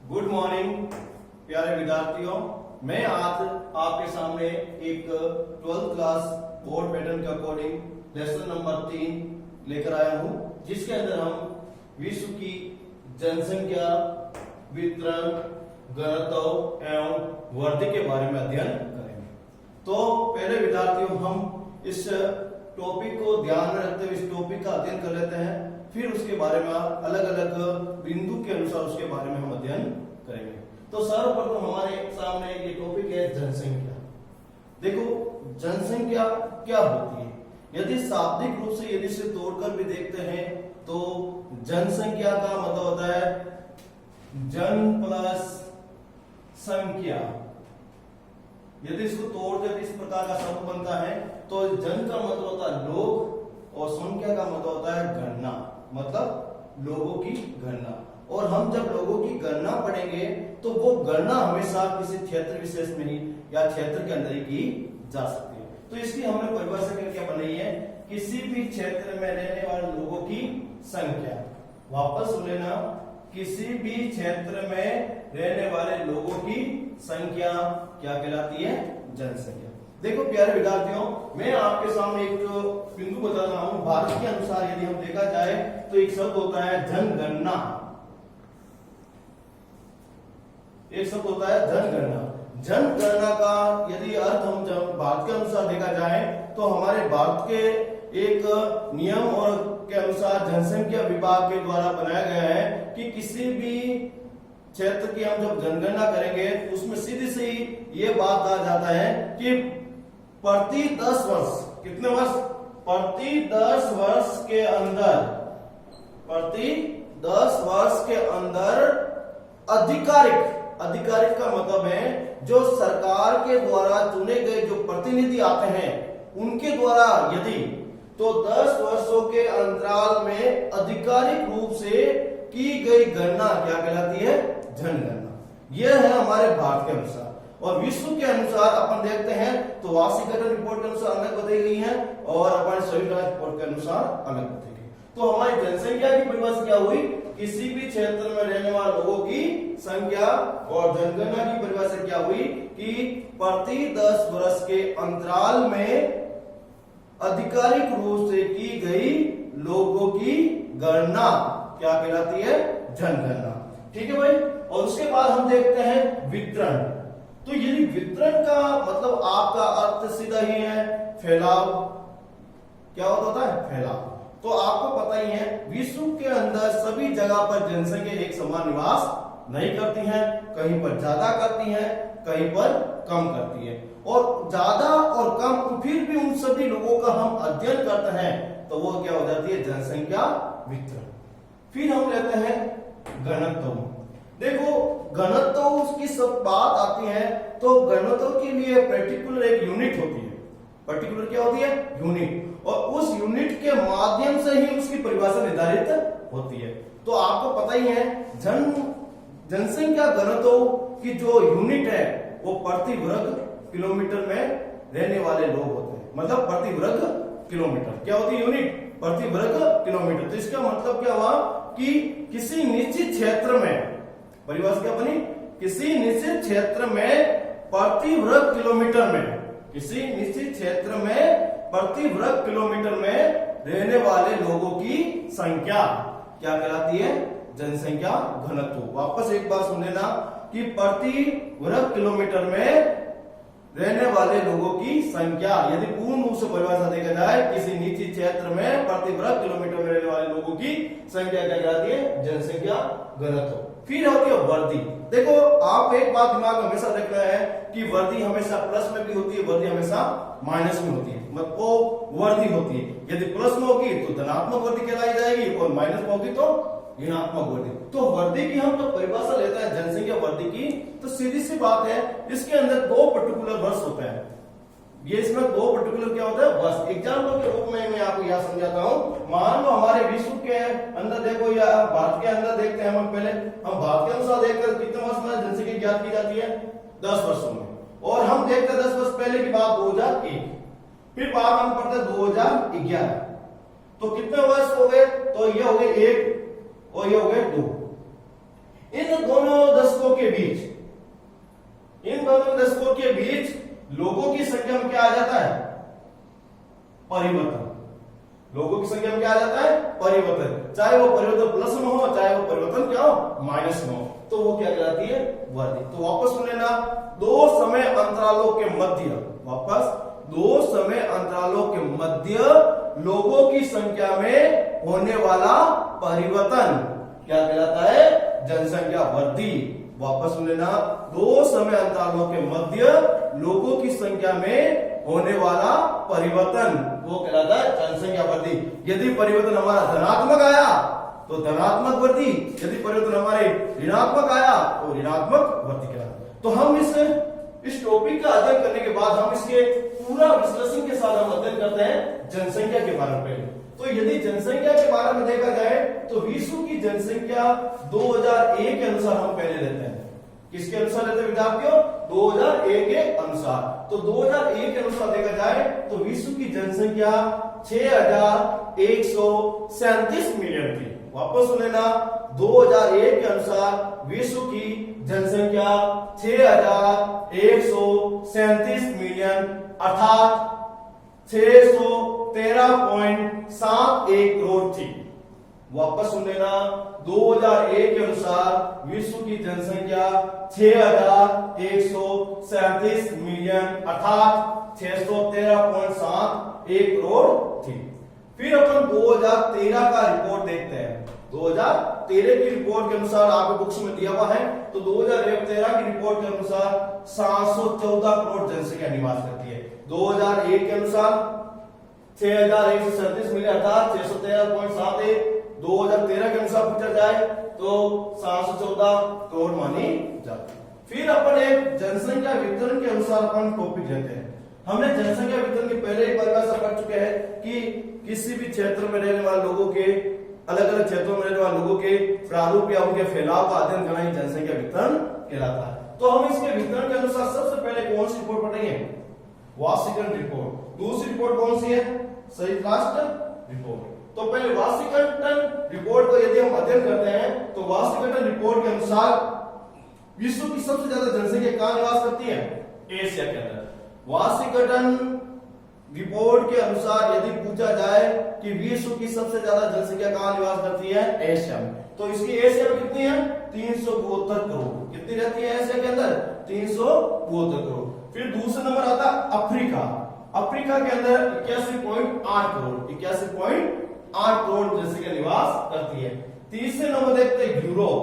Good morning प्यारे विद्यार्थियों। मैं आज आपके सामने एक 12th क्लास बोर्ड पैटर्न के अकॉर्डिंग लेसन नंबर 3 लेकर आया हूं, जिसके अंदर हम विश्व की जनसंख्या, वितरण, घनत्व एवं वृद्धि के बारे में अध्ययन करेंगे। तो पहले विद्यार्थियों हम इस टॉपिक को ध्यान में रखते हुए इस टॉपिक का अध्ययन कर लेते हैं, फिर उसके बारे में अलग अलग बिंदु के अनुसार उसके बारे में हम अध्ययन करेंगे। तो सर्वप्रथम हमारे सामने ये टॉपिक है जनसंख्या। देखो जनसंख्या क्या होती है, यदि शाब्दिक रूप से यदि इसे तोड़कर भी देखते हैं तो जनसंख्या का मतलब होता है जन प्लस संख्या। यदि इसको तोड़कर इस प्रकार का शब्द बनता है तो जन का मतलब होता है लोग और संख्या का मतलब होता है गणना, मतलब लोगों की गणना। और हम जब लोगों की गणना पढ़ेंगे तो वो गणना हमेशा किसी क्षेत्र विशेष में ही या क्षेत्र के अंदर ही की जा सकती है। तो इसकी हमने परिभाषा क्या बनाई है, किसी भी क्षेत्र में रहने वाले लोगों की संख्या। वापस सुन लेना, किसी भी क्षेत्र में रहने वाले लोगों की संख्या क्या कहलाती है, जनसंख्या। देखो प्यारे विद्यार्थियों, मैं आपके सामने एक बिंदु बता रहा हूं। भारत के अनुसार यदि हम देखा जाए तो एक शब्द होता है जनगणना, एक शब्द होता है जनगणना। जनगणना का यदि अर्थ हम जब भारत के अनुसार देखा जाए तो हमारे भारत के एक नियम और के अनुसार जनसंख्या विभाग के द्वारा बनाया गया है कि किसी भी क्षेत्र की हम जब जनगणना करेंगे उसमें सीधी सी ये बात कहा जाता है कि प्रति 10 वर्ष, कितने वर्ष, प्रति 10 वर्ष के अंदर, प्रति 10 वर्ष के अंदर आधिकारिक का मतलब है जो सरकार के द्वारा चुने गए जो प्रतिनिधि आते हैं उनके द्वारा यदि तो 10 वर्षों के अंतराल में आधिकारिक रूप से की गई गणना क्या कहलाती है, जनगणना। यह है हमारे भारत के अनुसार। और विश्व के अनुसार अपन देखते हैं तो वार्षिक रिपोर्ट के अनुसार अलग बताई गई है और अपन संयुक्त राष्ट्र रिपोर्ट के अनुसार अलग बताई गई। तो हमारी जनसंख्या की परिभाषा क्या हुई, किसी भी क्षेत्र में रहने वाले लोगों की संख्या। और जनगणना की परिभाषा क्या हुई कि प्रति 10 वर्ष के अंतराल में आधिकारिक रूप से की गई लोगों की गणना क्या कहलाती है, जनगणना। ठीक है भाई। और उसके बाद हम देखते हैं वितरण। तो यदि वितरण का मतलब आपका अर्थ सीधा ही है फैलाव। क्या होता है, फैलाव। तो आपको पता ही है विश्व के अंदर सभी जगह पर जनसंख्या एक समान निवास नहीं करती है, कहीं पर ज्यादा करती है, कहीं पर कम करती है। और ज्यादा और कम फिर भी उन सभी लोगों का हम अध्ययन करते हैं तो वो क्या हो जाती है, जनसंख्या वितरण। फिर हम लेते हैं घनत्व। देखो घनत्व की सब बात आती है तो घनत्व के लिए पर्टिकुलर एक यूनिट होती है। पर्टिकुलर क्या होती है, यूनिट। और उस यूनिट के माध्यम से ही उसकी परिभाषा निर्धारित होती है। तो आपको पता ही है जनसंख्या घनत्व की जो यूनिट है वो प्रति वर्ग किलोमीटर में रहने वाले लोग होते हैं। मतलब प्रति वर्ग किलोमीटर क्या होती है, यूनिट प्रति वर्ग किलोमीटर। तो इसका मतलब क्या हुआ कि किसी निश्चित क्षेत्र में परिभाषा क्या बनी, किसी निश्चित क्षेत्र में प्रति वर्ग किलोमीटर में, किसी निश्चित क्षेत्र में प्रति वर्ग किलोमीटर में रहने वाले लोगों की संख्या क्या कहलाती है, जनसंख्या घनत्व। वापस एक बार सुन लेना कि प्रति वर्ग किलोमीटर में रहने वाले लोगों की संख्या, यदि पूर्ण रूप से परिभाषा देखा जाए किसी निश्चित क्षेत्र में प्रति वर्ग किलोमीटर में रहने वाले लोगों की संख्या क्या कहलाती है, जनसंख्या घनत्व। फिर होती है वृद्धि। देखो आप एक बात दिमाग में हमेशा रखना है कि वृद्धि हमेशा प्लस में भी होती है, वृद्धि हमेशा माइनस में होती है। मतलब वो वृद्धि होती है, यदि प्लस में होगी तो धनात्मक वृद्धि कहलाई जाएगी और माइनस में होगी तो ऋणात्मक वृद्धि। तो वृद्धि की हम जब परिभाषा लेते हैं जनसंख्या वृद्धि की तो सीधी सी बात है इसके अंदर 2 पर्टिकुलर वर्ष होते हैं। ये इसमें 2 पर्टिकुलर क्या होता है, वर्ष। एग्जाम्पल के रूप में मैं आपको यह समझाता हूं। मान लो हमारे विश्व के अंदर देखो या भारत के अंदर देखते हैं, हम पहले हम भारत के अनुसार देखकर कितने वर्ष में जनसंख्या ज्ञात की जाती है, 10 वर्षों में। और हम देखते हैं 10 वर्ष पहले की बात 2001, फिर बात हम पढ़ते 2011। तो कितने वर्ष हो गए, तो ये हो गए 1 और ये हो गए 2। इन दोनों दशकों के बीच, इन दोनों दशकों के बीच लोगों की संख्या में क्या आ जाता है? परिवर्तन। लोगों की संख्या में क्या आ जाता है? परिवर्तन। चाहे वो परिवर्तन प्लस में हो, चाहे वो परिवर्तन क्या हो? माइनस में हो, तो वो क्या कहलाती है? वृद्धि। तो वापस सुन लेना, दो समय अंतरालों के मध्य, वापस दो समय अंतरालों के मध्य लोगों की संख्या में होने वाला परिवर्तन क्या कहलाता है? जनसंख्या वृद्धि। वापस सुन लेना, दो समय अंतरालों के मध्य लोगों की संख्या में होने वाला परिवर्तन वो कहलाता है जनसंख्या वृद्धि। यदि परिवर्तन हमारा धनात्मक आया तो धनात्मक वृद्धि, यदि परिवर्तन हमारे ऋणात्मक आया तो ऋणात्मक वृद्धि कहलाता है। तो हम इस टॉपिक का अध्ययन करने के बाद हम इसके पूरा विश्लेषण के साथ हम अध्ययन करते हैं जनसंख्या के बारे में। तो यदि जनसंख्या के बारे में देखा जाए तो विश्व की जनसंख्या 2001 के अनुसार हम पहले लेते हैं। किसके अनुसार लेते हैं विद्यार्थियों? 2001 के अनुसार। तो 2001 के अनुसार देखा जाए तो विश्व की जनसंख्या 6137 मिलियन थी। वापस सुन लेना, 2001 के अनुसार विश्व की जनसंख्या 6137 मिलियन अर्थात 613.71 करोड़ थी। वापस सुन लेना, 2001 के अनुसार विश्व की जनसंख्या 6137 मिलियन अर्थात 613.71 करोड़ थी। फिर अपन 2013 का रिपोर्ट देखते हैं। 2013 की रिपोर्ट के अनुसार आपके बुक्स में दिया हुआ है, तो 2013 की रिपोर्ट के अनुसार 714 करोड़ जनसंख्या निवास करती है। 2001 के अनुसार 6137 मिलियन अर्थात 613.71। 2013 के अनुसार पूछा जाए तो 714 करोड़ मानी जाती है। फिर अपन एक जनसंख्या वितरण के अनुसार अपन टॉपिक लेते हैं। हमने जनसंख्या वितरण की पहले ही परिभाषा कर चुके हैं कि किसी भी क्षेत्र में रहने वाले लोगों के, अलग अलग क्षेत्रों में रहने वाले लोगों के प्रारूप या उनके फैलाव का अध्ययन करना ही जनसंख्या वितरण कहलाता है। तो हम इसके वितरण के अनुसार सबसे पहले कौन सी रिपोर्ट पढ़ेंगे? Washington report. दूसरी रिपोर्ट कौन सी है? संयुक्त राष्ट्र रिपोर्ट। तो पहले वाशिंगटन रिपोर्ट को यदि हम अध्ययन करते हैं तो वाशिंगटन रिपोर्ट के अनुसार विश्व की सबसे ज्यादा जनसंख्या कहां निवास करती है? एशिया के अंदर। वाशिंगटन रिपोर्ट के अनुसार यदि पूछा जाए कि विश्व की सबसे ज्यादा जनसंख्या कहां निवास करती है? एशिया में। तो इसकी एशिया में कितनी है? 372 करोड़। कितनी रहती है एशिया के अंदर? 372 करोड़। फिर दूसरा नंबर आता है अफ्रीका। अफ्रीका के अंदर 81.8 करोड़, 81.8 करोड़ जनसंख्या निवास करती है। तीसरे नंबर देखते हैं यूरोप।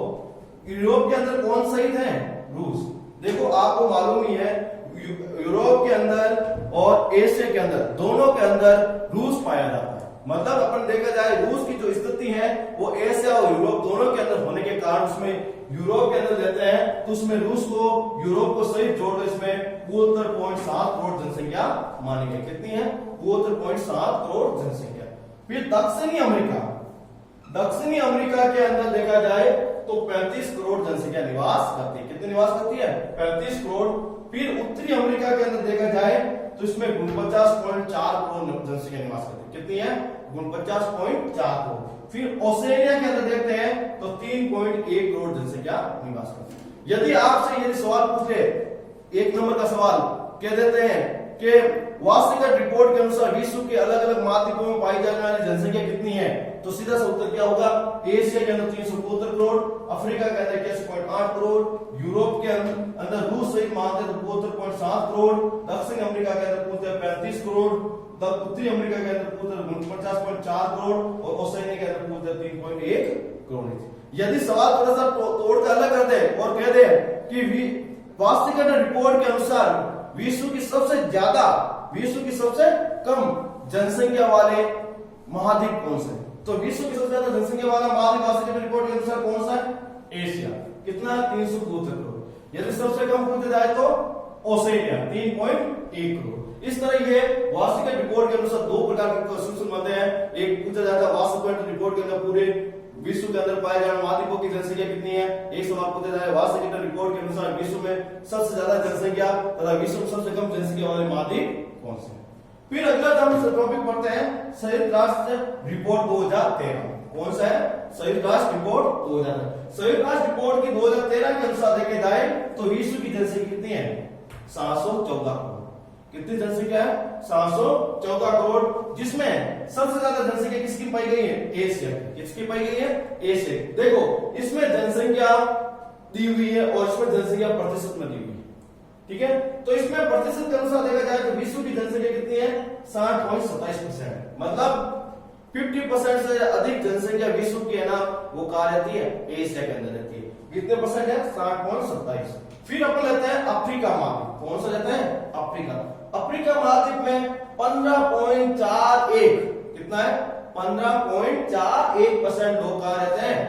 यूरोप के अंदर कौन सहित है? रूस। देखो आपको मालूम ही है यूरोप के अंदर और एशिया के अंदर, दोनों के अंदर रूस पाया जाता है। मतलब अपन देखा जाए रूस की जो स्थिति है वो एशिया और यूरोप दोनों के अंदर होने के कारण उसमें यूरोप के अंदर लेते हैं तो उसमें रूस को यूरोप को सहित जोड़कर इसमें 72.7 करोड़ जनसंख्या मानी गई। कितनी है? 72.7 करोड़ जनसंख्या। फिर दक्षिणी अमेरिका। दक्षिणी अमेरिका के अंदर देखा जाए तो 35 करोड़ जनसंख्या निवास करती है। कितनी निवास करती है? 35 करोड़। फिर उत्तरी अमेरिका के अंदर देखा जाए तो इसमें 49.4 करोड़ जनसंख्या निवास करती है। कितनी है? 49.4 करोड़। फिर ऑस्ट्रेलिया के अंदर देखते हैं तो 3.1 करोड़ जनसंख्या निवास करती है। यदि आपसे ये सवाल पूछे, एक नंबर का सवाल कह देते हैं कि वाशिंगटन रिपोर्ट के अनुसार विश्व के अलग अलग महाद्वीपों में पाई जाने वाली जनसंख्या कितनी है, तो सीधा सा उत्तर क्या होगा? एशिया के अंदर 372 करोड़, अफ्रीका के अंदर 81.8 करोड़, यूरोप के अंदर रूस सहित महाद्वीप 72.7 करोड़, दक्षिण अमेरिका के अंदर पूछते 35 करोड़, उत्तरी अमेरिका के अंदर पूछते 49.4 करोड़ और ऑस्ट्रेलिया के अंदर पूछते 3.1 करोड़। यदि सवाल थोड़ा सा तोड़ कर अलग कर दे और कह दे कि वाशिंगटन रिपोर्ट के अनुसार विश्व की सबसे ज्यादा, विश्व की सबसे कम जनसंख्या वाले महाद्वीप कौन से? तो विश्व की सबसे ज्यादा जनसंख्या वाला महाद्वीप वाशिंगटन रिपोर्ट के अनुसार कौन सा है? एशिया। कितना? 372 करोड़। यदि सबसे कम पूछा जाए तो ऑस्ट्रेलिया 3.1 करोड़। इस तरह ये वाशिंगटन रिपोर्ट के अनुसार दो प्रकार के क्वेश्चन बनते हैं। एक पूछा जाता है वाशिंगटन रिपोर्ट के अंदर पूरे विश्व के अंदर पाए जाने महाद्वीपों की जनसंख्या कितनी है। एक सवाल पूछा जाए वाशिंगटन रिपोर्ट के अनुसार विश्व में सबसे ज्यादा जनसंख्या तथा विश्व में सबसे कम जनसंख्या वाले महाद्वीप कौन से? फिर अगला हम टॉपिक पढ़ते हैं संयुक्त राष्ट्र रिपोर्ट 2013। कौन सा है? संयुक्त राष्ट्र रिपोर्ट 2013। संयुक्त राष्ट्र रिपोर्ट की 2013 के अनुसार देखे जाए तो विश्व की जनसंख्या कितनी है? 714 करोड़। कितनी जनसंख्या है? 714 करोड़, जिसमें सबसे ज्यादा जनसंख्या किसकी पाई गई है? एशिया। किसकी पाई गई है? एशिया। देखो इसमें जनसंख्या दी हुई है और इसमें जनसंख्या प्रतिशत में दी हुई है, ठीक है। तो इसमें प्रतिशत के अनुसार देखा जाए तो विश्व की जनसंख्या कितनी है? 60.27%। मतलब 50% से अधिक जनसंख्या विश्व की है ना, वो कहाँ रहती है? एशिया के अंदर रहती है। कितने परसेंट है? 60.27। फिर अपन लेते हैं अफ्रीका महाद्वीप। कौन सा लेते हैं? अफ्रीका। अफ्रीका महाद्वीप में 15.41, कितना है? 15.41% लोग कहाँ रहते हैं?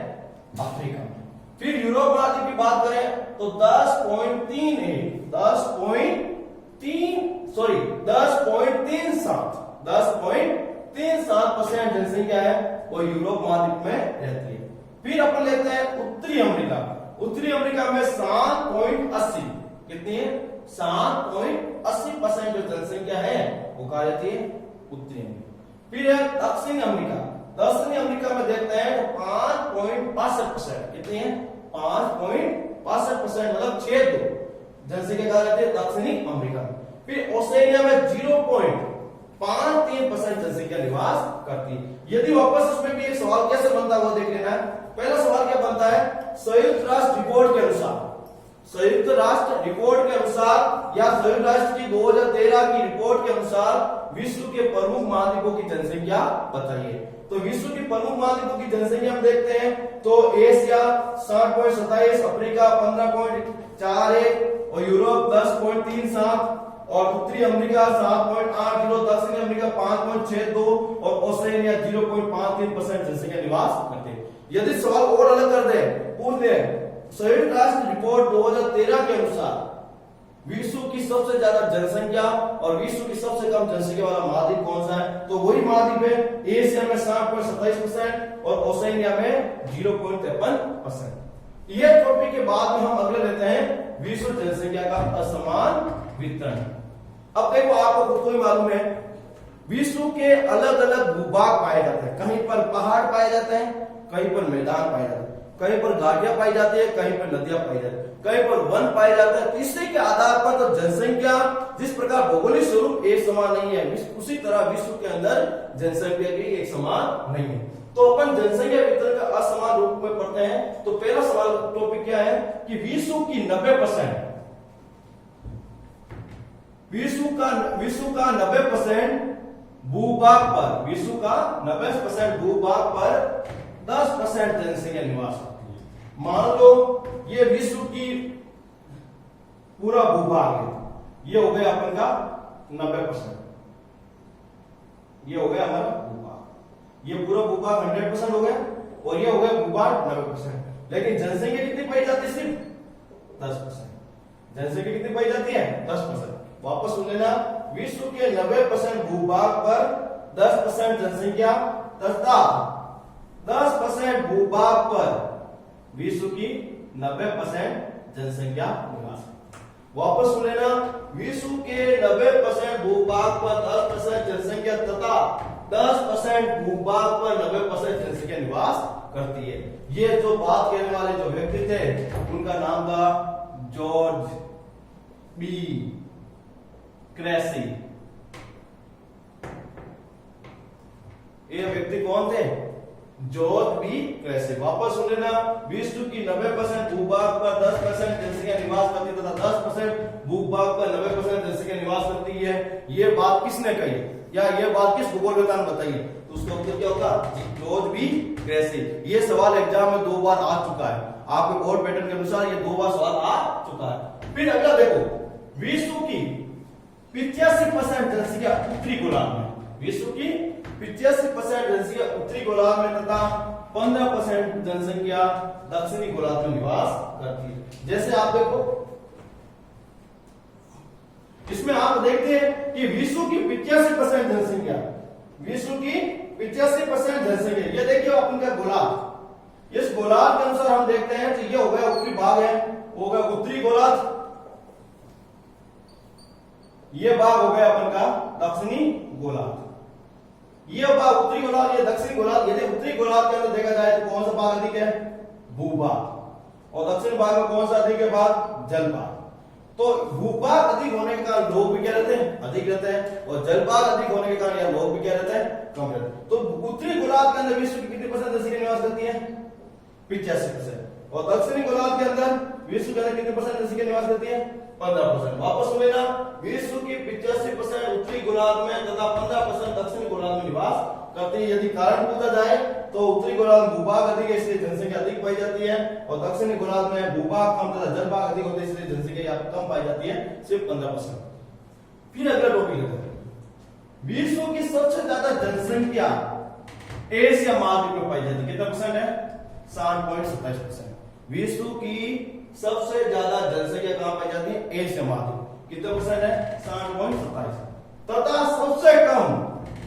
अफ्रीका में। फिर यूरोप महाद्वीप की बात करें तो 10.37% जनसंख्या है वो यूरोप महाद्वीप में रहती है। फिर अपन लेते हैं उत्तरी अमेरिका। उत्तरी अमेरिका में 7.80, कितनी है? 7.80% जो जनसंख्या है वो कहाँ रहती है? उत्तरी अमेरिका। फिर है दक्षिणी अमेरिका। दक्षिणी अमेरिका में देखते हैं तो 5.65%, कितनी है? 5.65%, मतलब 6 जनसंख्या कहाँ रहती है? दक्षिणी अमेरिका में। फिर ओसेनिया में 0.53% जनसंख्या निवास करती है। यदि वापस इसमें भी एक सवाल कैसे बनता है वो देख लेना है। पहला सवाल क्या बनता है? संयुक्त राष्ट्र रिपोर्ट के अनुसार, संयुक्त राष्ट्र रिपोर्ट के अनुसार या संयुक्त राष्ट्र की 2013 की रिपोर्ट के अनुसार विश्व के प्रमुख महाद्वीपों की जनसंख्या बताइए। तो विश्व की प्रमुख महाद्वीपों की जनसंख्या हम देखते हैं तो एशिया 60.27, अफ्रीका 15.41 और यूरोप 10.37 और उत्तरी अमेरिका 7.80, दक्षिणी अमेरिका 5.62 और ओसेनिया 0.53% जनसंख्या निवास करते हैं। यदि सवाल और अलग कर दे, पूछ दे संयुक्त राष्ट्र रिपोर्ट 2013 के अनुसार विश्व की सबसे ज्यादा जनसंख्या और विश्व की सबसे कम जनसंख्या वाला महाद्वीप कौन सा है? तो वही महाद्वीप है। एशिया में 60.27% और ओसेनिया में 0.53%। ये टॉपिक के बाद में हम अगले लेते हैं विश्व जनसंख्या का असमान वितरण। अब देखो आपको खुद को ही मालूम है विश्व के अलग अलग भूभाग पाए जाते हैं। कहीं पर पहाड़ पाए जाते हैं, कहीं पर मैदान पाए जाते हैं, कहीं पर घाटियां पाई जाती है, कहीं पर नदियां पाई जाती है, कहीं पर वन पाए जाते हैं। तो इसी के आधार पर तो जनसंख्या जिस प्रकार भौगोलिक स्वरूप एक समान नहीं है, उसी तरह विश्व के अंदर जनसंख्या भी एक समान नहीं है। तो अपन जनसंख्या वितरण का असमान रूप में पढ़ते हैं। तो पहला सवाल टॉपिक क्या है कि विश्व की 90%, विश्व का 90% भूभाग पर, विश्व का 90% भूभाग पर 10% जनसंख्या निवास करती है। मान लो ये विश्व की पूरा भूभाग है, ये हो गया अपन का 90%, ये हो गया हमारा भूभाग, ये पूरा भूभाग 100% हो गया और ये हो गया भूभाग 90%। लेकिन जनसंख्या कितनी पाई जाती है? सिर्फ 10%। जनसंख्या कितनी पाई जाती है? 10%। वापस सुन लेना, विश्व के 90% भूभाग पर 10% जनसंख्या तथा 10% भूभाग पर विश्व की 90% जनसंख्या निवास। वापस सुन लेना, विश्व के 90% भूभाग पर 10% जनसंख्या तथा 10% भूभाग पर 90% जनसंख्या निवास करती है। ये जो बात कहने वाले जो व्यक्ति थे उनका नाम था जॉर्ज बी क्रेसी। ये व्यक्ति कौन थे? George B Cressey. वापस सुन लेना, विश्व की 90% भूभाग पर 10% जनसंख्या निवास करती है तथा 10% भूभाग पर 90% जनसंख्या निवास करती है। ये बात किसने कही या ये बात किस भूगोलवेत्ता ने बताई? तो उसका उत्तर क्या होगा? George B Cressey. ये सवाल एग्जाम में 2 बार आ चुका है, आपके बोर्ड पैटर्न के अनुसार ये 2 बार सवाल आ चुका है। फिर अगला देखो, विश्व की 85% जनसंख्या उत्तरी गोलार्ध में, विश्व की 85% जनसंख्या उत्तरी गोलार्ध में तथा 15% जनसंख्या दक्षिणी गोलार्ध में निवास करती है। जैसे आप देखो इसमें आप देखते हैं कि विश्व की 85% जनसंख्या, विश्व की 85% जनसंख्या, ये देखिए अपन का गोलार्ध, इस गोलार्ध के अनुसार हम देखते हैं तो ये हो गया उत्तरी भाग है, हो गया उत्तरी गोलार्ध, ये भाग हो गया अपन का दक्षिणी गोलार्ध। ये उत्तरी गोलार्ध, ये दक्षिणी गोलार्ध। यदि उत्तरी गोलार्ध के अंदर देखा जाए तो कौन सा भाग अधिक है? भूभाग। और दक्षिण भाग में कौन सा अधिक है भाग? जलभाग। तो भूभाग अधिक होने के कारण लोग भी क्या रहते हैं? अधिक रहते हैं। और जलभाग अधिक होने के कारण यह लोग भी क्या रहते हैं? कम रहते हैं। तो उत्तरी गोलार्ध के अंदर विश्व की कितनी % जनसंख्या निवास करती है? 85%। और दक्षिणी गोलार्ध के अंदर विश्व के अंदर कितनी % जनसंख्या निवास करती है? 15%। वापस सुन लेना, विश्व की 85% उत्तरी गोलार्ध में तथा 15% दक्षिणी गोलार्ध में निवास करती है। यदि कारण पूछा जाए तो उत्तरी गोलार्ध भूभाग अधिक है इसलिए जनसंख्या अधिक पाई जाती है, और दक्षिणी गोलार्ध में भूभाग कम तथा जलभाग अधिक होते हैं इसलिए जनसंख्या कम पाई जाती है, सिर्फ 15%। फिर अगला टॉपिक है, विश्व की सबसे ज्यादा जनसंख्या एशिया महाद्वीप में पाई जाती है। कितना % है? 60.27%। विश्व की सबसे ज्यादा जनसंख्या कहां पाई जाती है? एशिया महाद्वीप। कितना % है? 60.27। तथा सबसे कम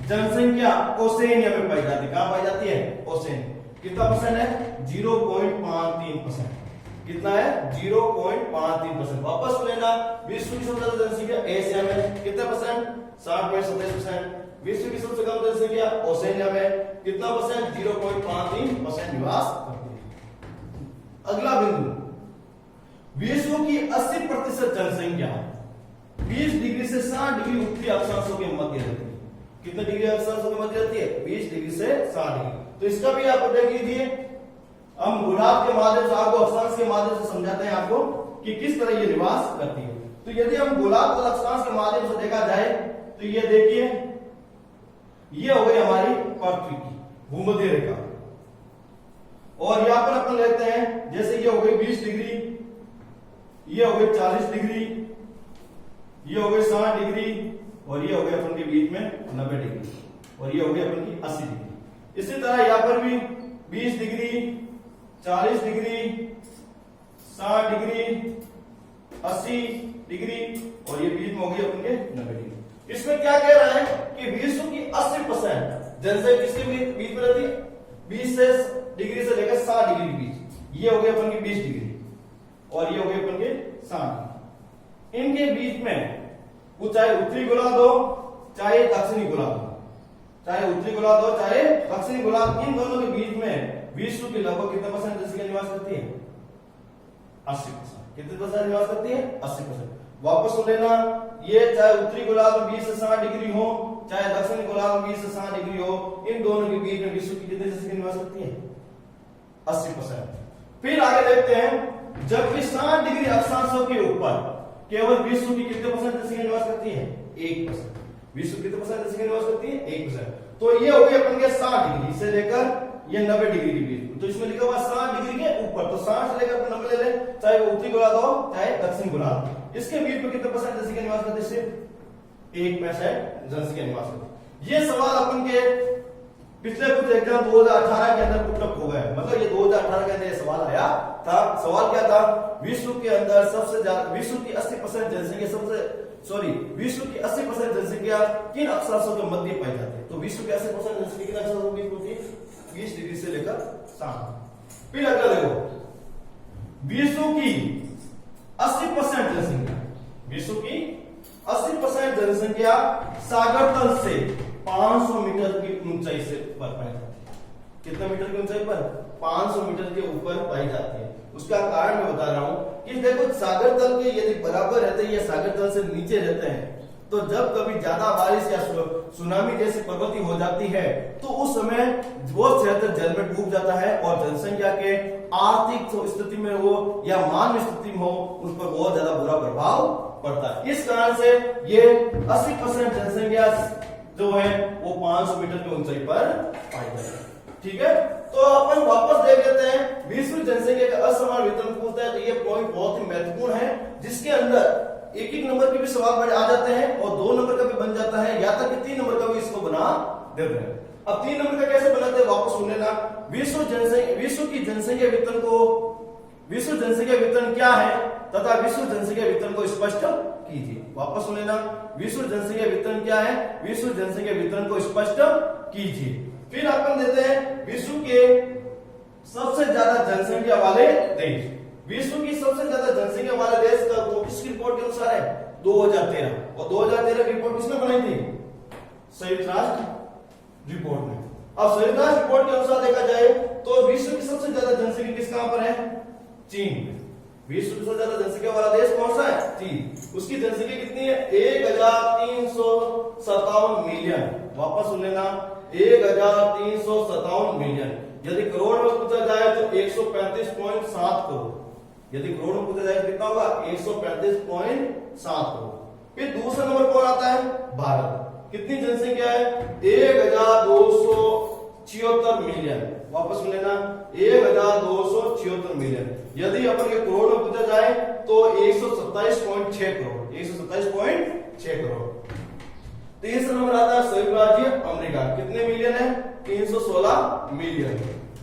जनसंख्या ओसेनिया में पाई जाती है। कहां पाई जाती है? ओसेनिया। कितना % है? 0.53%। कितना है? 0.53%। वापस लेना, विश्व की सबसे ज्यादा जनसंख्या एशिया में कितना %? 60.27%। विश्व की सबसे कम जनसंख्या ओसेनिया में कितना %? 0.53% निवास करती है। अगला बिंदु, विश्व की 80% जनसंख्या 20 डिग्री से 60 डिग्री उत्तरी अक्षांशों के मध्य रहती है। कितने डिग्री अक्षांशों के मध्य रहती है? 20 डिग्री से 60 डिग्री। तो इसका भी आप देख लीजिए, हम गोलार्ध के माध्यम से आपको अक्षांश के माध्यम से समझाते हैं आपको कि किस तरह ये निवास करती है। तो यदि हम गोलार्ध और अक्षांश के माध्यम से देखा जाए तो ये देखिए, ये हो गई हमारी पृथ्वी की भूमध्य रेखा, और यहां पर अपन लेते हैं जैसे ये हो गई 20 डिग्री, ये हो गई 40 डिग्री, ये हो गई 60 डिग्री, और ये हो गई अपन के बीच में 90 डिग्री, और ये हो गई अपन की 80 डिग्री। इसी तरह यहां पर भी 20 डिग्री, 40 डिग्री, 60 डिग्री, 80 डिग्री, और ये बीच में हो गई अपन के 90 डिग्री। इसमें क्या कह रहा है कि विश्व की 80% जनसंख्या किसके बीच में रहती है? 20 से डिग्री से लेकर 60 डिग्री के बीच। ये हो गई अपन की 20 डिग्री, और ये हो गई अपन के 60। इनके बीच में वो चाहे उत्तरी गोलार्ध हो चाहे दक्षिणी गोलार्ध हो, चाहे उत्तरी गोलार्ध हो चाहे दक्षिणी गोलार्ध, इन दोनों के बीच में विश्व की लगभग कितना % जनसंख्या निवास करती है? 80%। कितने % निवास करती है? 80%। वापस सुन लेना, ये चाहे उत्तरी गोलार्ध में 20 से 60 डिग्री हो चाहे दक्षिणी गोलार्ध में 20 से 60 डिग्री हो, इन दोनों के बीच में विश्व की कितनी जनसंख्या निवास करती है? 80%। फिर आगे देखते हैं, जबकि 60 डिग्री अक्षांशों के ऊपर केवल विश्व की कितने % जनसंख्या निवास करती है? 1%। विश्व कितने % जनसंख्या निवास करती है? 1%। तो ये हो गई अपन के 60 डिग्री से लेकर ये 90 डिग्री के बीच। तो इसमें लिखा हुआ 60 डिग्री के ऊपर, तो 60 से लेकर 90 ले ले, चाहे वो उत्तरी गोलार्ध हो चाहे दक्षिणी गोलार्ध। इसके बीच में कितने % जनसंख्या निवास करती है? सिर्फ 1% जनसंख्या निवास करती है। ये सवाल अपन के पिछले कुछ एग्जाम 2018 के अंदर पुटअप हो गए, मतलब ये 2018 के अंदर ये सवाल आया था। सवाल क्या था? विश्व के अंदर सबसे ज्यादा, विश्व की 80% जनसंख्या विश्व की 80% जनसंख्या किन अक्षांशों के मध्य पाई जाती है? तो विश्व की 80% जनसंख्या किन अक्षांशों के बीच होती है? 20 डिग्री से लेकर 60। फिर अगला देखो, विश्व की 80% जनसंख्या, विश्व की 80% जनसंख्या सागर तल से 500 मीटर की ऊंचाई से ऊपर पाई जाती है। कितने मीटर की ऊंचाई पर? 500 मीटर के ऊपर पाई जाती है। उसका कारण मैं बता रहा हूं कि देखो, सागर तल के यदि बराबर रहते हैं या सागर तल से नीचे रहते हैं, तो जब कभी ज्यादा बारिश या सुनामी जैसी प्रगति हो जाती है तो उस समय वो क्षेत्र जल में डूब जाता है और जनसंख्या के आर्थिक स्थिति में हो या मानवीय स्थिति में हो, उस पर बहुत ज्यादा बुरा प्रभाव पड़ता है। इस कारण से ये 80% जनसंख्या जो है वो 500 मीटर की ऊंचाई पर पाई जाती है। ठीक है, तो अपन वापस देख लेते हैं, विश्व जनसंख्या का असमान वितरण पूछता है, तो ये पॉइंट बहुत ही महत्वपूर्ण है, जिसके अंदर एक एक नंबर के भी सवाल आ जाते हैं और 2 नंबर का भी बन जाता है, या तक कि 3 नंबर का भी इसको बना देते हैं। अब 3 नंबर का कैसे बनाते हैं वापस सुन लेना। विश्व की जनसंख्या वितरण को, विश्व जनसंख्या वितरण क्या है तथा विश्व जनसंख्या वितरण को स्पष्ट कीजिए। वापस सुन लेना, विश्व जनसंख्या वितरण क्या है, विश्व जनसंख्या वितरण को स्पष्ट कीजिए। फिर अपन देते हैं विश्व के सबसे ज्यादा जनसंख्या वाले देश। विश्व की सबसे ज्यादा जनसंख्या वाला देश का किसकी रिपोर्ट के अनुसार है? 2013। और 2013 की रिपोर्ट किसने बनाई थी? संयुक्त राष्ट्र रिपोर्ट में। अब संयुक्त राष्ट्र रिपोर्ट के अनुसार देखा जाए तो विश्व की सबसे ज्यादा जनसंख्या किस कहां पर है? चीन में। विश्व की सबसे ज्यादा जनसंख्या वाला देश कौन सा है? चीन। उसकी जनसंख्या कितनी है? 1357 मिलियन। वापस सुन लेना, 1357 मिलियन। यदि करोड़ में पूछा जाए तो 135.7 करोड़। यदि करोड़ में पूछा जाए तो कितना होगा? 135.7 करोड़। फिर दूसरा नंबर कौन आता है? भारत। कितनी जनसंख्या है? 1276 मिलियन। वापस सुन लेना, 1276 मिलियन। यदि अपन के करोड़ में पूछा जाए तो 127.6 करोड़। 127.6 करोड़। तीसरा नंबर आता है संयुक्त राज्य अमेरिका। कितने मिलियन है? 316 मिलियन।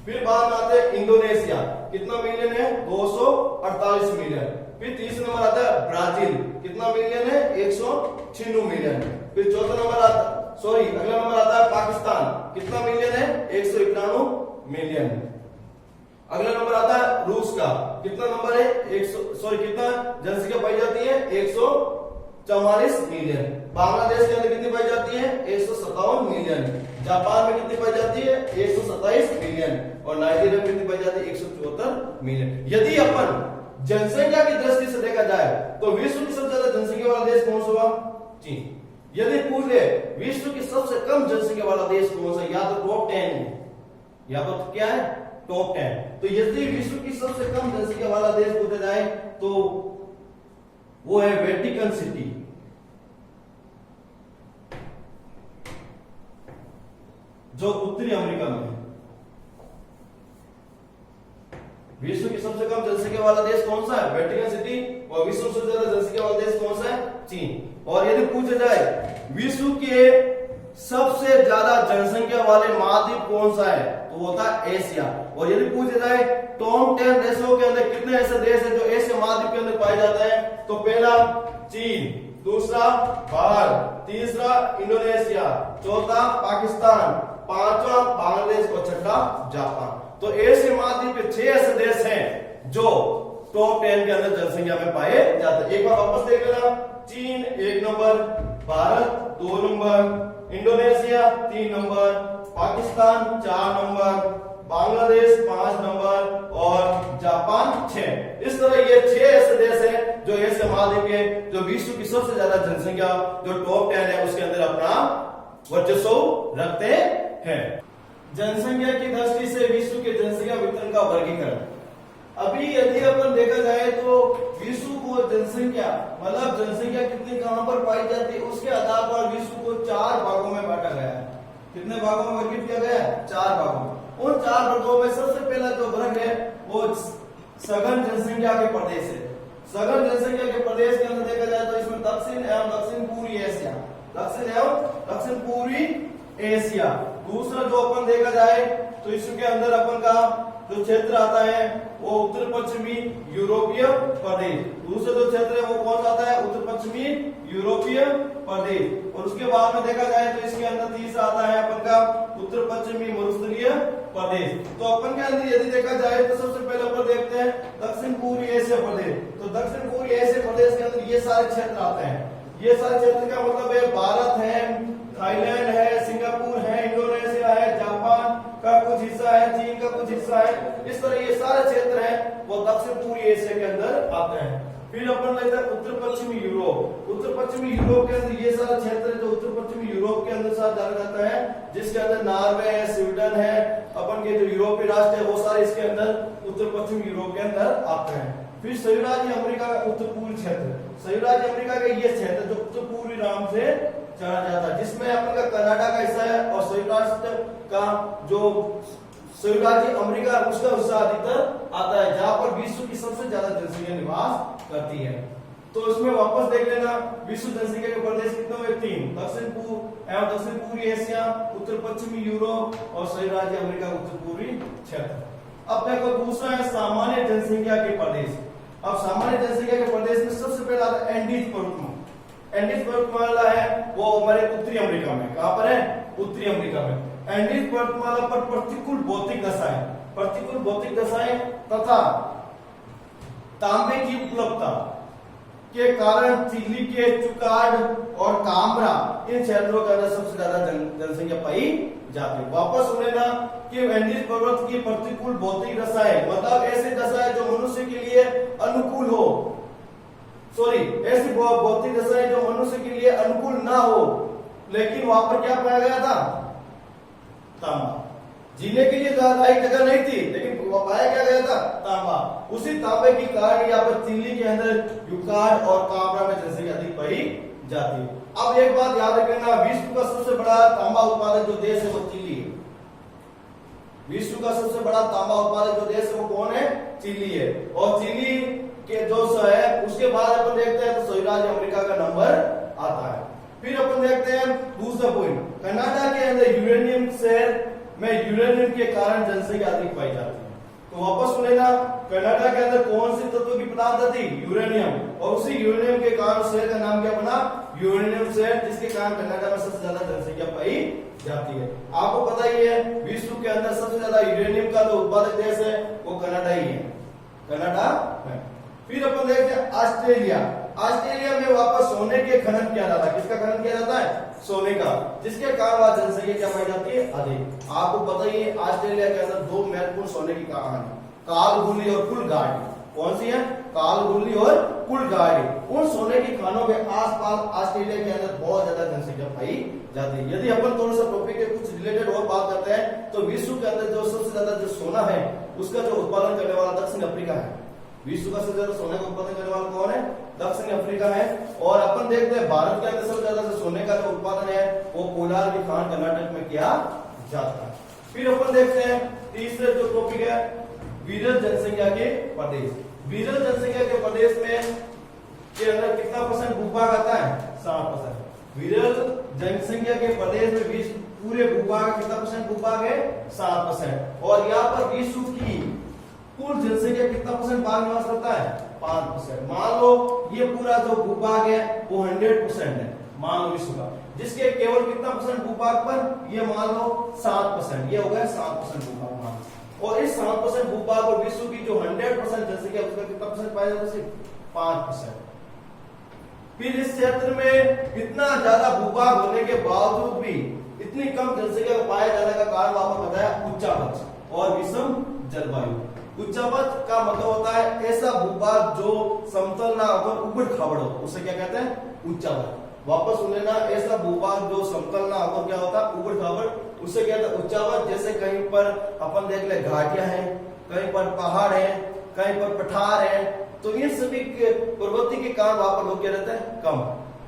फिर बाद में आता है इंडोनेशिया। कितना मिलियन है? 248 मिलियन। फिर तीसरा नंबर आता है ब्राजील। कितना मिलियन है? 196 मिलियन। फिर चौथा नंबर अगला नंबर आता है पाकिस्तान। कितना मिलियन है? 191 मिलियन। अगला नंबर आता है रूस का। कितना नंबर है? कितना जनसंख्या पाई जाती है? 144 मिलियन। बांग्लादेश के अंदर कितनी पाई जाती है? 157 मिलियन। जापान में कितनी पाई जाती है? 127 मिलियन। और नाइजीरिया में कितनी पाई जाती है? 174 मिलियन। यदि अपन जनसंख्या की दृष्टि से देखा जाए तो विश्व की सबसे ज्यादा जनसंख्या वाला देश कौन सा हुआ? चीन। यदि पूछ ले विश्व की सबसे कम जनसंख्या वाला देश कौन सा? या तो टॉप 10 है, या तो क्या है? टॉप 10। तो यदि विश्व की सबसे कम जनसंख्या वाला देश पूछा जाए तो वो है वेटिकन सिटी, जो उत्तरी अमेरिका में है। विश्व की सबसे कम जनसंख्या वाला देश कौन सा है? Vatican city. और विश्व में सबसे ज्यादा जनसंख्या वाला देश कौन सा है? चीन। और यदि पूछा जाए विश्व के सबसे ज्यादा जनसंख्या वाले महाद्वीप कौन सा है तो वो होता है एशिया। और यदि पूछा जाए टॉप 10 देशों के अंदर कितने ऐसे देश हैं जो एशिया महाद्वीप के अंदर पाए जाते हैं तो पहला चीन, दूसरा भारत, तीसरा इंडोनेशिया, चौथा पाकिस्तान, पांचवा बांग्लादेश और छठा जापान। तो एशिया महाद्वीप के 6 ऐसे देश हैं जो टॉप 10 के अंदर जनसंख्या में पाए जाते हैं। एक बार वापस देख लेना, चीन 1 number, Bharat 2 number, Indonesia 3 number, Pakistan 4 number, Bangladesh 5 number और जापान 6। इस तरह ये 6 ऐसे देश हैं जो एशिया महाद्वीप के जो विश्व की सबसे ज्यादा जनसंख्या जो टॉप 10 है उसके अंदर अपना वर्चस्व रखते हैं। जनसंख्या की दृष्टि से विश्व के जनसंख्या वितरण का वर्गीकरण। अभी यदि अपन देखा जाए तो विश्व को जनसंख्या मतलब जनसंख्या कितनी कहां पर पाई जाती है उसके आधार पर विश्व को 4 भागों में बांटा गया है। कितने भागों में वर्गीकृत किया गया है? 4 भागों में। उन 4 वर्गों में सबसे पहला जो वर्ग है वो सघन जनसंख्या के प्रदेश है। सघन जनसंख्या के प्रदेश के अंदर देखा जाए तो इसमें दक्षिण एवं दक्षिण पूर्वी एशिया, दक्षिण एवं दक्षिण पूर्वी एशिया। दूसरा जो अपन देखा जाए तो इसके अंदर अपन का जो क्षेत्र आता है वो उत्तर पश्चिमी यूरोपीय प्रदेश। दूसरा जो क्षेत्र है वो कौन सा आता है? उत्तर पश्चिमी यूरोपीय प्रदेश। और उसके बाद में देखा जाए तो इसके अंदर तीसरा आता है अपन का उत्तर पश्चिमी मरुस्थलीय प्रदेश। तो अपन के अंदर यदि देखा जाए तो सबसे पहले अपन देखते हैं दक्षिण पूर्वी एशिया प्रदेश। तो दक्षिण पूर्वी एशिया प्रदेश के अंदर ये सारे क्षेत्र आते हैं। ये सारे क्षेत्र का मतलब है भारत है, थाईलैंड है, सिंगापुर है, इंडोनेशिया है, जापान का कुछ हिस्सा है, चीन का कुछ हिस्सा है। इस तरह ये सारे क्षेत्र हैं वो दक्षिण पूर्वी एशिया के अंदर आते हैं। फिर अपन लेते हैं उत्तर पश्चिमी यूरोप। उत्तर पश्चिमी यूरोप के अंदर ये सारा क्षेत्र जो उत्तर पश्चिमी यूरोप के अंदर साथ जाना जाता है, जिसके अंदर नॉर्वे है, स्वीडन है, अपन के जो यूरोपीय राष्ट्र है वो सारे इसके अंदर उत्तर पश्चिमी यूरोप के अंदर आते हैं। फिर संयुक्त राज्य अमेरिका का उत्तर पूर्वी क्षेत्र, संयुक्त राज्य अमेरिका का ये क्षेत्र जो उत्तर पूर्वी नाम से जाना जाता है, जिसमें अपन का कनाडा का हिस्सा है और संयुक्त राष्ट्र का जो संयुक्त राज्य अमेरिका उसका हिस्सा अधिकतर आता है, जहां पर विश्व की सबसे ज्यादा जनसंख्या निवास करती है। तो इसमें वापस देख लेना विश्व जनसंख्या के प्रदेश कितने हुए? 3, दक्षिण पूर्व एवं दक्षिण पूर्वी एशिया, उत्तर पश्चिमी यूरोप और संयुक्त राज्य अमेरिका उत्तर पूर्वी क्षेत्र। अब देखो दूसरा है सामान्य जनसंख्या के प्रदेश। अब सामान्य जनसंख्या के प्रदेश में सबसे पहला आता है एंडीज पर्वतमाला। एंडीज पर्वतमाला है वो हमारे उत्तरी अमेरिका में। कहां पर है? उत्तरी अमेरिका में। एंडीज पर्वतमाला पर प्रतिकूल भौतिक दशाएं, प्रतिकूल भौतिक दशाएं तथा तांबे की उपलब्धता, के कारण चिली के चुकाड और कामरा इन क्षेत्रों के अंदर सबसे ज्यादा जनसंख्या पाई जाती है। वापस सुने ना कि एंडीज पर्वत की प्रतिकूल भौतिक दशा है, मतलब ऐसी दशा है जो मनुष्य के लिए अनुकूल हो, सॉरी ऐसी भौतिक दशा है जो मनुष्य के लिए अनुकूल ना हो, लेकिन वहां पर क्या पाया गया था? तांबा। जीने के लिए लायक जगह नहीं थी, लेकिन पाया क्या गया था? तांबा। उसी तांबे की कारण यहाँ पर चिली के अंदर युकाड और कामरा में जनसंख्या अधिक पाई जाती है। अब एक बात याद रखना, विश्व का सबसे बड़ा तांबा उत्पादक जो देश है वो चिली है। विश्व का सबसे बड़ा तांबा उत्पादक जो देश है वो कौन है? चिली है। और चिली के जो है उसके बाद अपन देखते हैं तो संयुक्त राज्य अमेरिका का नंबर आता है। फिर अपन देखते हैं दूसरा पॉइंट, कनाडा के अंदर यूरेनियम शहर में यूरेनियम के कारण जनसंख्या अधिक पाई जाती है। तो वापस सुनेगा, कनाडा के अंदर कौन सी तत्व की पदार्थ थी? यूरेनियम। और उसी यूरेनियम के कारण शहर का नाम क्या बना? यूरेनियम शहर, जिसके कारण कनाडा में सबसे ज्यादा जनसंख्या पाई जाती है। आपको पता ही है विश्व के अंदर सबसे ज्यादा यूरेनियम का जो उत्पादक देश है वो कनाडा ही है, कनाडा है। फिर अपन देखते हैं ऑस्ट्रेलिया। ऑस्ट्रेलिया में वापस सोने के खनन किया जाता है। किसका खनन किया जाता है? सोने का, जिसके कारण वहां जनसंख्या क्या पाई जाती है? अधिक। आपको पता ही है ऑस्ट्रेलिया के अंदर दो महत्वपूर्ण सोने की खान है, कालगुली और कुलगाड़ी। कौन सी है? कालगुली और कुलगाड़ी। उन सोने की खानों के आसपास ऑस्ट्रेलिया के अंदर बहुत ज्यादा जनसंख्या पाई जाती है। यदि अपन थोड़ा सा टॉपिक के कुछ रिलेटेड और बात करते हैं तो विश्व के अंदर जो सबसे ज्यादा जो सोना है उसका जो उत्पादन करने वाला दक्षिण अफ्रीका है। विश्व का सबसे ज्यादा सोने का उत्पादन करने वाला कौन है? दक्षिण अफ्रीका है। और अपन देखते हैं भारत के अंदर सबसे ज्यादा जो सोने का जो उत्पादन है वो कोलार की खान कर्नाटक में किया जाता है। फिर अपन देखते हैं तीसरे जो टॉपिक है विरल जनसंख्या के प्रदेश। विरल जनसंख्या के प्रदेश में के अंदर कितना परसेंट भूभाग आता है? 7%। विरल जनसंख्या के प्रदेश में विश्व पूरे भूभाग कितना परसेंट भूभाग है? 7%। और यहाँ पर विश्व की कुल जनसंख्या कितना परसेंट भाग निवास करता है? 5%। मान लो ये पूरा जो भूभाग है वो 100% है, मान लो विश्व का, जिसके केवल कितना परसेंट भूभाग पर? ये मान लो 7%, ये हो गया 7% भूभाग मान। और इस 7% भूभाग और विश्व की जो 100% जनसंख्या उसका कितना परसेंट पाया जाता है? सिर्फ 5%। फिर इस क्षेत्र में इतना ज्यादा भूभाग होने के बावजूद भी इतनी कम जनसंख्या को पाया जाने का कारण आपको बताया उच्चावच और विषम जलवायु। उच्चावच का मतलब होता है ऐसा भूभाग जो समतल ना होकर उबड़ खाबड़ हो, उसे क्या कहते हैं? उच्चावच। वापस सुन लेना, ऐसा भूभाग जो समतल ना होकर क्या होता है? उबड़ खाबड़, उसे कहते हैं उच्चावच। जैसे कहीं पर अपन देख ले घाटियां हैं, कहीं पर पहाड़ है, कहीं पर पठार है, तो इन सभी प्रवृत्ति के कारण वहां पर लोग क्या रहते हैं? कम।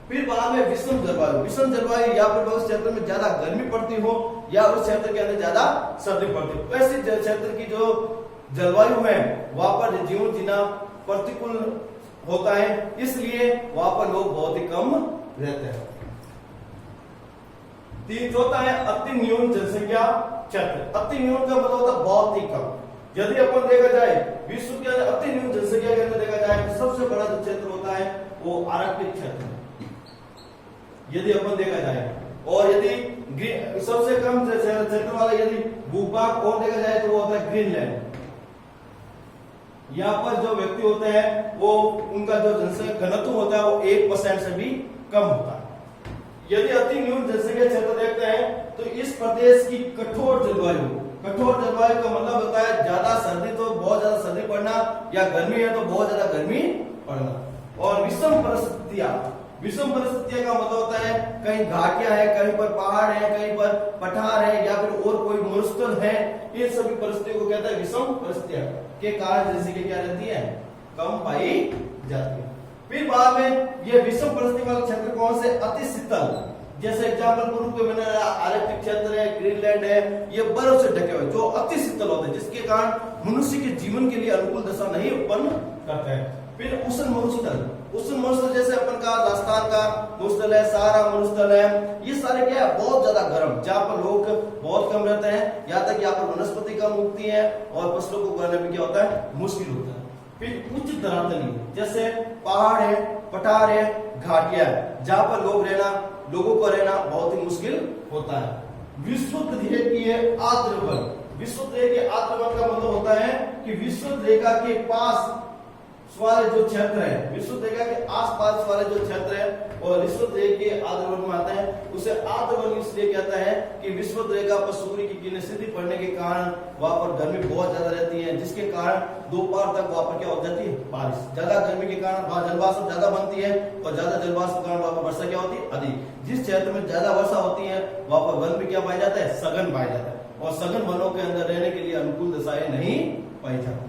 फिर बाद में विषम जलवायु। विषम जलवायु या फिर उस क्षेत्र में ज्यादा गर्मी पड़ती हो या उस क्षेत्र के अंदर ज्यादा सर्दी पड़ती हो, ऐसे क्षेत्र की जो जलवायु है वहां पर जीवन जीना प्रतिकूल होता है, इसलिए वहां पर लोग बहुत ही कम रहते हैं। चौथा है अति न्यून जनसंख्या क्षेत्र। अति न्यून का मतलब होता है बहुत ही कम। यदि अपन देखा जाए विश्व के अंदर अति न्यून जनसंख्या के अंदर देखा जाए तो सबसे बड़ा जो क्षेत्र होता है वो आर्कटिक क्षेत्र है, यदि अपन देखा जाए। और यदि सबसे कम क्षेत्र वाला यदि भूभाग कौन देखा जाए तो वो होता है ग्रीनलैंड। यहाँ पर जो व्यक्ति होते हैं वो उनका जो जनसंख्या घनत्व होता है वो 1% से भी कम होता है। यदि अति न्यून जनसंख्या क्षेत्र देखते हैं तो इस प्रदेश की कठोर जलवायु, कठोर जलवायु का मतलब होता है ज्यादा सर्दी तो बहुत ज्यादा सर्दी पड़ना, या गर्मी है तो बहुत ज्यादा गर्मी पड़ना। और विषम परिस्थितियां, विषम परिस्थितियां का मतलब होता है कहीं घाटियां है, कहीं पर पहाड़ है, कहीं पर पठार है या फिर और कोई मरुस्थल है, इन सभी परिस्थितियों को कहता है विषम परिस्थितियां के कारण जनसंख्या क्या रहती है? कम पाई जाती है। फिर बाद में ये विषम परिस्थिति वाले क्षेत्र कौन से? अति शीतल, जैसे एग्जाम्पल के रूप में आर्कटिक क्षेत्र है, ग्रीनलैंड है, ये बर्फ से ढके हुए जो अति शीतल होते हैं, जिसके कारण मनुष्य के जीवन के लिए अनुकूल दशा नहीं उत्पन्न करते हैं। फिर उष्ण मरुस्थल, उष्ण मरुस्थल जैसे अपन का राजस्थान का मरुस्थल है, सहारा मरुस्थल है, ये सारे क्या है? बहुत ज्यादा गर्म, जहाँ पर लोग बहुत कम रहते हैं, यहाँ तक यहाँ पर वनस्पति कम उगती है और फसलों को उगाने में क्या होता है? मुश्किल होता है। फिर उच्च धरातली जैसे पहाड़ है, पठार है, घाटियां है, जहाँ पर लोगों को रहना बहुत ही मुश्किल होता है। विश्व रेखीय आर्द्रवन, विश्व रेखीय आर्द्रवन का मतलब होता है कि विश्व रेखा के पास वाले जो क्षेत्र है, विश्व रेखा के आसपास वाले जो क्षेत्र है और विश्व रेखा के आर्द्रवर्ग में आते हैं, उसे आर्द्रवर्ग इसलिए कहता है कि विश्व रेखा पर सूर्य की किरणें सीधी पड़ने के कारण वहां पर गर्मी बहुत ज्यादा रहती है, जिसके कारण दोपहर तक वहां पर क्या हो जाती है, बारिश। ज्यादा गर्मी के कारण वहां जलवाष्प ज्यादा बनती है और ज्यादा जलवाष्प के कारण वहां पर वर्षा क्या होती है, अधिक। जिस क्षेत्र में ज्यादा वर्षा होती है वहां पर वन में क्या पाया जाता है, सघन पाया जाता है, और सघन वनों के अंदर रहने के लिए अनुकूल दशाएं नहीं पाई जाती।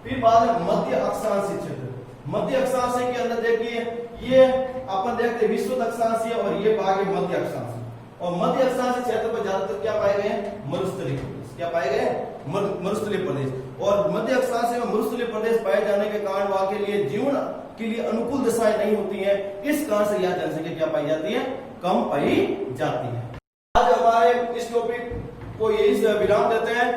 फिर बात है मध्य अक्षांशीय क्षेत्र। मध्य अक्षांशीय के अंदर देखिए, ये अपन देखते हैं विश्व अक्षांशीय और ये भाग है मध्य अक्षांशीय। और मध्य अक्षांशीय क्षेत्र पर ज्यादातर क्या पाए गए हैं, मरुस्थलीय प्रदेश। क्या पाए गए, मरुस्थलीय प्रदेश। और मध्य अक्षांशीय में मरुस्थलीय प्रदेश पाए जाने के कारण वहां के लिए जीवन के लिए अनुकूल दशाएं नहीं होती है, इस कारण से यह जनसंख्या क्या पाई जाती है, कम पाई जाती है। आज हमारे इस टॉपिक को यही से विराम देते हैं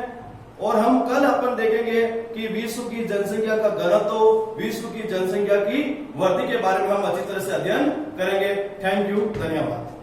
और हम कल अपन देखेंगे कि विश्व की जनसंख्या का घनत्व, विश्व की जनसंख्या की वृद्धि के बारे में हम अच्छी तरह से अध्ययन करेंगे। थैंक यू, धन्यवाद।